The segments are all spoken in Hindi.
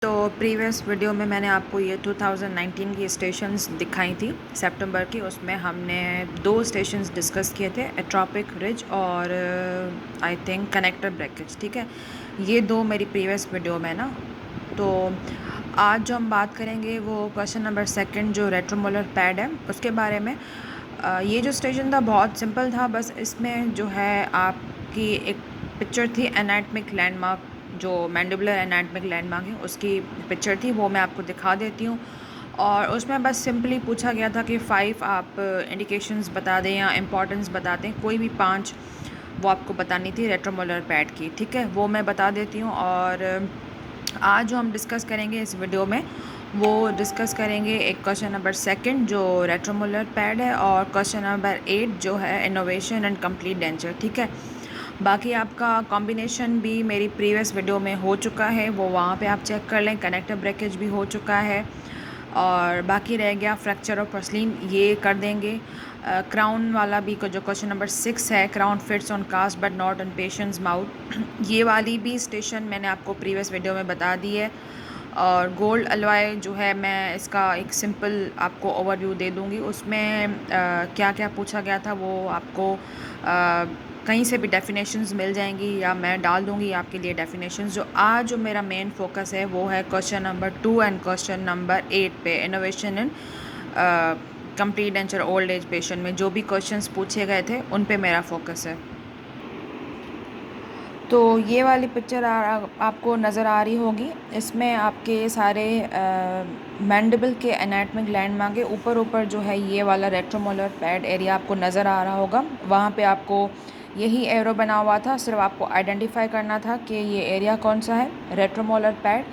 तो प्रीवियस वीडियो में मैंने आपको ये 2019 की स्टेशंस दिखाई थी सितंबर की। उसमें हमने 2 स्टेशंस डिस्कस किए थे, एट्रोपिक रिज और आई थिंक कनेक्टर ब्रेकेज। ठीक है, ये 2 मेरी प्रीवियस वीडियो में ना। तो आज जो हम बात करेंगे वो क्वेश्चन नंबर 2 जो रेट्रोमोलर पैड है उसके बारे में। ये जो स्टेशन था बहुत सिंपल था, बस इसमें जो है आपकी एक पिक्चर थी एनाटॉमिक लैंडमार्क, जो मैंडिबुलर एनाटॉमिक लैंडमार्क है उसकी पिक्चर थी, वो मैं आपको दिखा देती हूँ। और उसमें बस सिंपली पूछा गया था कि 5 आप इंडिकेशंस बता दें या इम्पोर्टेंस बता दें, कोई भी 5 वो आपको बतानी थी रेट्रोमोलर पैड की। ठीक है, वो मैं बता देती हूँ। और आज जो हम डिस्कस करेंगे इस वीडियो में वो डिस्कस करेंगे एक क्वेश्चन नंबर 2 जो रेट्रोमोलर पैड है, और क्वेश्चन नंबर 8 जो है इनोवेशन एंड कंप्लीट डेंचर। ठीक है, बाकी आपका कॉम्बिनेशन भी मेरी प्रीवियस वीडियो में हो चुका है, वो वहाँ पे आप चेक कर लें। कनेक्टर ब्रेकेज भी हो चुका है, और बाकी रह गया फ्रैक्चर ऑफ पर्सलिन, ये कर देंगे। क्राउन वाला भी जो क्वेश्चन नंबर 6 है, crown fits on caste but not on patients mouth, ये वाली भी स्टेशन मैंने आपको प्रीवियस वीडियो में बता दी है। और गोल्ड अलॉय जो है मैं इसका एक सिंपल आपको ओवरव्यू दे दूँगी। उसमें क्या क्या पूछा गया था वो आपको कहीं से भी डेफिनेशंस मिल जाएंगी, या मैं डाल दूँगी आपके लिए डेफिनेशंस। जो आज जो मेरा मेन फोकस है वो है question number 2 and question number 8 पे, innovation in complete denture old age patient में जो भी क्वेश्चंस पूछे गए थे उन पे मेरा फोकस है। तो ये वाली पिक्चर आपको नज़र आ रही होगी, इसमें आपके सारे मैंडिबल के एनाटॉमिक लैंडमार्क के ऊपर ऊपर जो है ये वाला रेट्रोमोलर पैड एरिया आपको नज़र आ रहा होगा। वहाँ पे आपको यही एरो बना हुआ था, सिर्फ आपको आइडेंटिफाई करना था कि ये एरिया कौन सा है, रेट्रोमोलर पैड।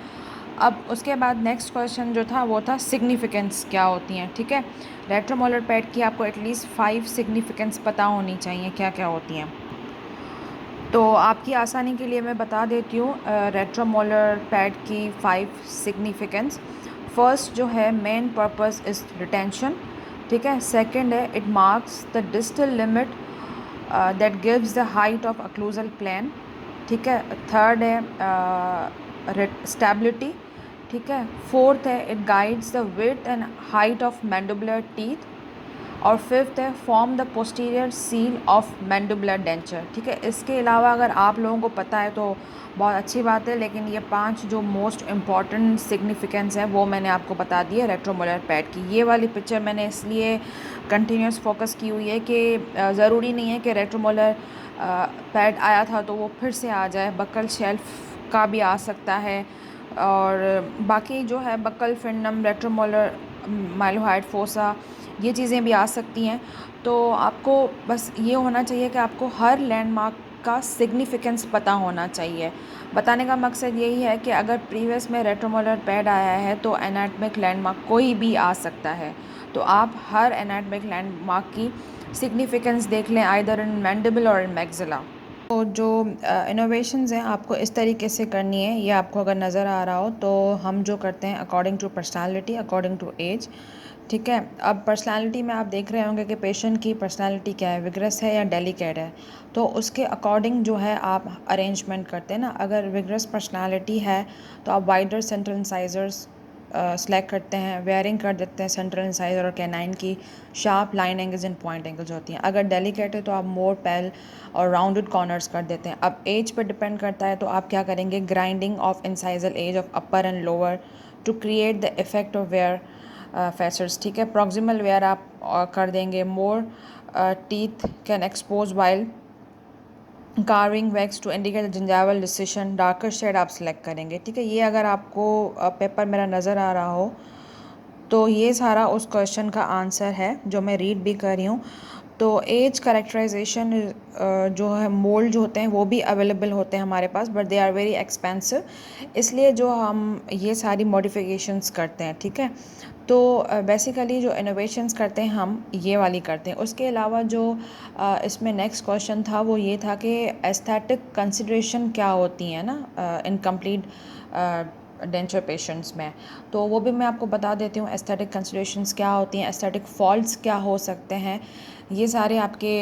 अब उसके बाद नेक्स्ट क्वेश्चन जो था वो था सिग्निफिकेंस क्या होती हैं। ठीक है, रेट्रोमोलर पैड की आपको एटलीस्ट 5 सिग्निफिकेंस पता होनी चाहिए क्या क्या होती हैं। तो आपकी आसानी के लिए मैं बता देती हूँ रेट्रोमोलर पैड की 5 सिग्निफिकेंस। फर्स्ट जो है मेन पर्पस इज़ रिटेंशन। ठीक है, सेकंड है it marks the distal limit that gives the height of occlusal plane. ठीक है, थर्ड है स्टेबिलिटी। ठीक है, फोर्थ है it guides the width and height of mandibular teeth. और फिफ्थ है form the posterior seal of mandibular denture. ठीक है, इसके अलावा अगर आप लोगों को पता है तो बहुत अच्छी बात है, लेकिन ये 5 जो मोस्ट इम्पॉर्टेंट सिग्निफिकेंस है वो मैंने आपको बता दी है रेट्रोमोलर पैड की। ये वाली पिक्चर मैंने इसलिए कंटिन्यूस फोकस की हुई है कि ज़रूरी नहीं है कि रेट्रोमोलर पैड आया था तो वो फिर से आ जाए, बक्कल शेल्फ का भी आ सकता है। और बाकी जो है बक्कल फिंडम, रेट्रोमोलर माइलोहाइड फोसा, ये चीज़ें भी आ सकती हैं। तो आपको बस ये होना चाहिए कि आपको हर लैंडमार्क का सिग्निफिकेंस पता होना चाहिए। बताने का मकसद यही है कि अगर प्रीवियस में रेट्रोमोलर पैड आया है तो एनाटॉमिक लैंडमार्क कोई भी आ सकता है, तो आप हर एनाटॉमिक लैंडमार्क की सिग्निफिकेंस देख लें, आइदर इन मैंडिबल और इन मैक्सिला। तो जो इनोवेशंस हैं आपको इस तरीके से करनी है, ये आपको अगर नज़र आ रहा हो तो हम जो करते हैं according to personality, according to age. ठीक है, अब पर्सनालिटी में आप देख रहे होंगे कि पेशेंट की पर्सनालिटी क्या है, विग्रस है या डेलिकेट है, तो उसके अकॉर्डिंग जो है आप अरेंजमेंट करते हैं ना। अगर विग्रस पर्सनालिटी है तो आप वाइडर सेंट्रल इंसाइजर्स सेलेक्ट करते हैं, वेयरिंग कर देते हैं सेंट्रल इंसाइजर और कैनाइन की, sharp line angles and point angles होती हैं। अगर डेलिकेट है तो आप मोर पैल और राउंडेड कॉर्नर्स कर देते हैं। अब एज पर डिपेंड करता है, तो आप क्या करेंगे, grinding of incisal edge of upper and lower to create the effect of wear facets. ठीक है, प्रॉक्सिमल वेयर आप कर देंगे, more teeth can expose while carving wax to indicate gingival recession, darker shade आप सेलेक्ट करेंगे। ठीक है, ये अगर आपको पेपर मेरा नज़र आ रहा हो तो ये सारा उस क्वेश्चन का आंसर है जो मैं रीड भी कर रही हूँ। तो एज करेक्टराइजेशन जो है, मोल्ड जो होते हैं वो भी अवेलेबल होते हैं हमारे पास, but they are very expensive, इसलिए जो हम ये सारी मॉडिफिकेशंस करते हैं। ठीक है, तो बेसिकली जो इनोवेशंस करते हैं हम ये वाली करते हैं। उसके अलावा जो इसमें नेक्स्ट क्वेश्चन था वो ये था कि एस्थेटिक कंसिड्रेशन क्या होती हैं ना इनकम्प्लीट डेंचर पेशेंट्स में, तो वो भी मैं आपको बता देती हूँ एस्थेटिक कंसिडरेशंस क्या होती हैं, एस्थेटिक फॉल्ट्स क्या हो सकते हैं। ये सारे आपके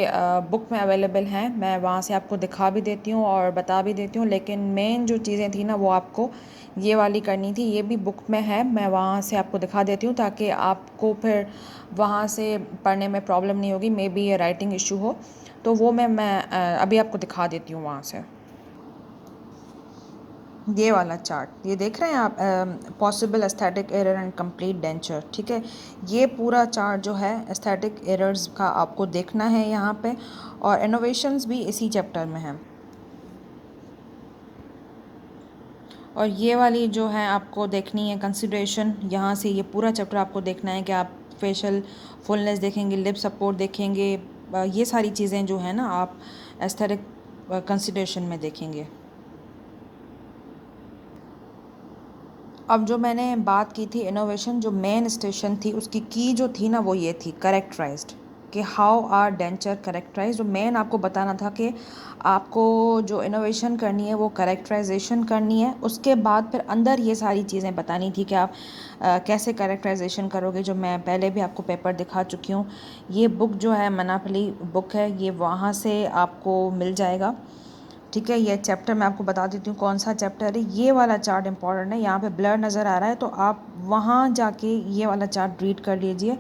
बुक में अवेलेबल हैं, मैं वहाँ से आपको दिखा भी देती हूँ और बता भी देती हूँ, लेकिन मेन जो चीज़ें थी ना वो आपको ये वाली करनी थी, ये भी बुक में है, मैं वहाँ से आपको दिखा देती हूँ ताकि आपको फिर वहाँ से पढ़ने में प्रॉब्लम नहीं होगी, मे बी ये राइटिंग इशू हो। तो वो मैं अभी आपको दिखा देती हूँ वहाँ से। ये वाला चार्ट, ये देख रहे हैं आप, possible aesthetic error and complete denture, ठीक है। ये पूरा चार्ट जो है एस्थेटिक एरर्स का आपको देखना है यहाँ पे, और इनोवेशंस भी इसी चैप्टर में है। और ये वाली जो है आपको देखनी है कंसिडरेशन, यहाँ से ये पूरा चैप्टर आपको देखना है कि आप फेशियल फुलनेस देखेंगे, लिप सपोर्ट देखेंगे, ये सारी चीज़ें जो है ना आप एस्थेटिक कंसिडरेशन में देखेंगे। अब जो मैंने बात की थी इनोवेशन, जो मेन स्टेशन थी उसकी की जो थी ना वो ये थी करेक्टराइज्ड, कि हाउ आर डेंचर करेक्टराइज। जो मेन आपको बताना था कि आपको जो इनोवेशन करनी है वो करेक्टराइजेशन करनी है, उसके बाद फिर अंदर ये सारी चीज़ें बतानी थी कि आप कैसे करेक्टराइजेशन करोगे, जो मैं पहले भी आपको पेपर दिखा चुकी हूँ। ये बुक जो है मनापली बुक है, ये वहाँ से आपको मिल जाएगा, ठीक है। ये चैप्टर मैं आपको बता देती हूँ कौन सा चैप्टर है। ये वाला चार्ट इंपॉर्टेंट है, यहाँ पे ब्लर नज़र आ रहा है तो आप वहाँ जाके ये वाला चार्ट रीड कर लीजिए,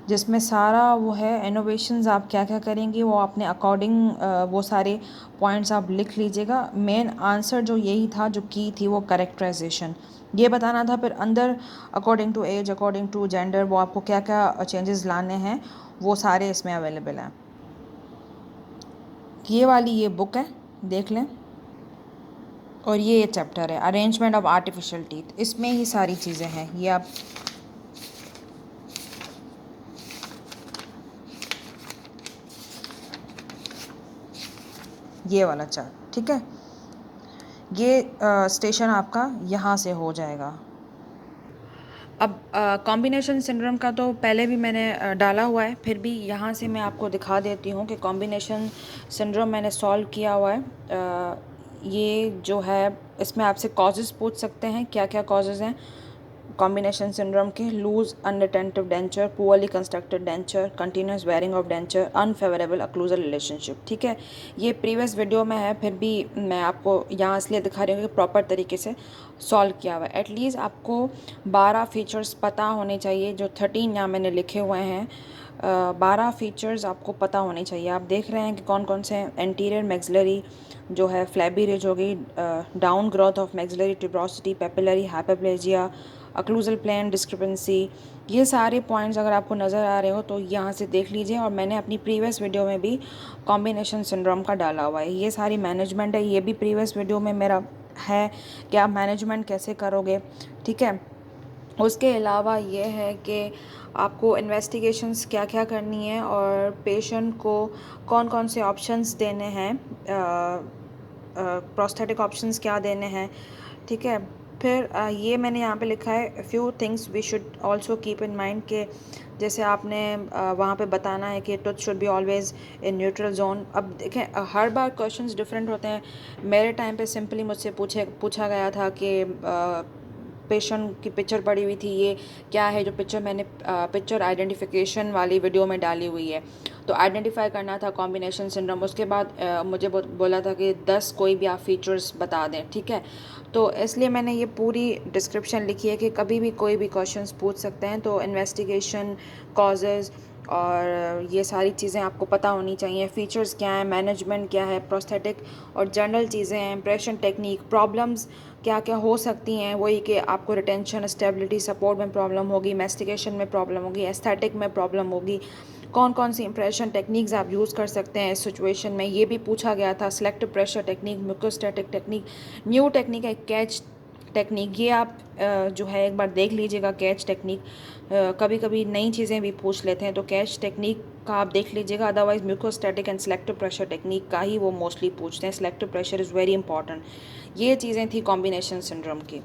जिसमें सारा वो है इनोवेशंस आप क्या क्या करेंगे वो अपने अकॉर्डिंग वो सारे पॉइंट्स आप लिख लीजिएगा। मेन आंसर जो यही था, जो की थी वो करेक्टराइजेशन, ये बताना था। फिर अंदर according to age, according to gender, वो आपको क्या क्या चेंजेस लाने हैं वो सारे इसमें अवेलेबल हैं। ये वाली ये बुक है, देख लें। और ये चैप्टर है अरेंजमेंट ऑफ आर्टिफिशियल टीथ, इसमें ही सारी चीज़ें हैं। ये आप ये वाला चार्ट, ठीक है। ये स्टेशन आपका यहाँ से हो जाएगा। अब कॉम्बिनेशन सिंड्रोम का तो पहले भी मैंने डाला हुआ है, फिर भी यहाँ से मैं आपको दिखा देती हूँ कि कॉम्बिनेशन सिंड्रोम मैंने सॉल्व किया हुआ है। ये जो है इसमें आपसे कॉजेज़ पूछ सकते हैं, क्या क्या कॉजेज़ हैं कॉम्बिनेशन सिंड्रोम के। Loose unattentive denture, poorly constructed denture, continuous wearing of denture, unfavourable occlusal relationship, ठीक है। ये प्रीवियस वीडियो में है, फिर भी मैं आपको यहाँ इसलिए दिखा रही हूँ कि प्रॉपर तरीके से सॉल्व किया हुआ है। एटलीस्ट आपको 12 फीचर्स पता होने चाहिए, जो 13 यहाँ मैंने लिखे हुए हैं। 12 फीचर्स आपको पता होने चाहिए। आप देख रहे हैं कि कौन कौन से हैं। एंटीरियर मैक्सिलरी जो है फ्लैबी रिज होगी, down growth of maxillary tuberosity, papillary hyperplasia, occlusal plane discrepancy, ये सारे पॉइंट्स अगर आपको नज़र आ रहे हो तो यहाँ से देख लीजिए। और मैंने अपनी प्रीवियस वीडियो में भी कॉम्बिनेशन सिंड्रोम का डाला हुआ है। ये सारी मैनेजमेंट है, ये भी प्रीवियस वीडियो में मेरा है कि आप मैनेजमेंट कैसे करोगे, ठीक है। उसके अलावा ये है कि आपको इन्वेस्टिगेशंस क्या क्या करनी है और पेशेंट को कौन कौन से ऑप्शंस देने हैं, प्रोस्थेटिक ऑप्शंस क्या देने हैं, ठीक है। फिर ये मैंने यहाँ पे लिखा है few things we should also keep in mind, के जैसे आपने वहाँ पे बताना है कि tooth should be always in neutral zone. अब देखें हर बार क्वेश्चंस डिफरेंट होते हैं। मेरे टाइम पे सिंपली मुझसे पूछा गया था कि पेशेंट की पिक्चर पड़ी हुई थी, ये क्या है, जो पिक्चर मैंने पिक्चर आइडेंटिफिकेशन वाली वीडियो में डाली हुई है, तो आइडेंटिफाई करना था कॉम्बिनेशन सिंड्रोम। उसके बाद मुझे बोला था कि 10 कोई भी आप फीचर्स बता दें, ठीक है। तो इसलिए मैंने ये पूरी डिस्क्रिप्शन लिखी है कि कभी भी कोई भी क्वेश्चंस पूछ सकते हैं। तो इन्वेस्टिगेशन, कॉजेज़ और ये सारी चीज़ें आपको पता होनी चाहिए। फ़ीचर्स क्या हैं, मैनेजमेंट क्या है, प्रोस्थेटिक और जनरल चीज़ें हैं, इम्प्रेशन टेक्निक, प्रॉब्लम्स क्या क्या हो सकती हैं, वही कि आपको रिटेंशन, स्टेबिलिटी, सपोर्ट में प्रॉब्लम होगी, मैस्टिकेशन में प्रॉब्लम होगी, एस्थेटिक में प्रॉब्लम होगी, कौन कौन सी इंप्रेशन टेक्निक्स आप यूज़ कर सकते हैं इस सिचुएशन में, ये भी पूछा गया था। Selective pressure technique, mucostatic technique, new technique है कैच टेक्निक, ये आप जो है एक बार देख लीजिएगा। कैच टेक्निक कभी कभी नई चीज़ें भी पूछ लेते हैं, तो कैच टेक्निक का आप देख लीजिएगा। Otherwise mucostatic and selective pressure technique का ही वो मोस्टली पूछते हैं। Selective pressure is very important. ये चीज़ें थी कॉम्बिनेशन सिंड्रोम की।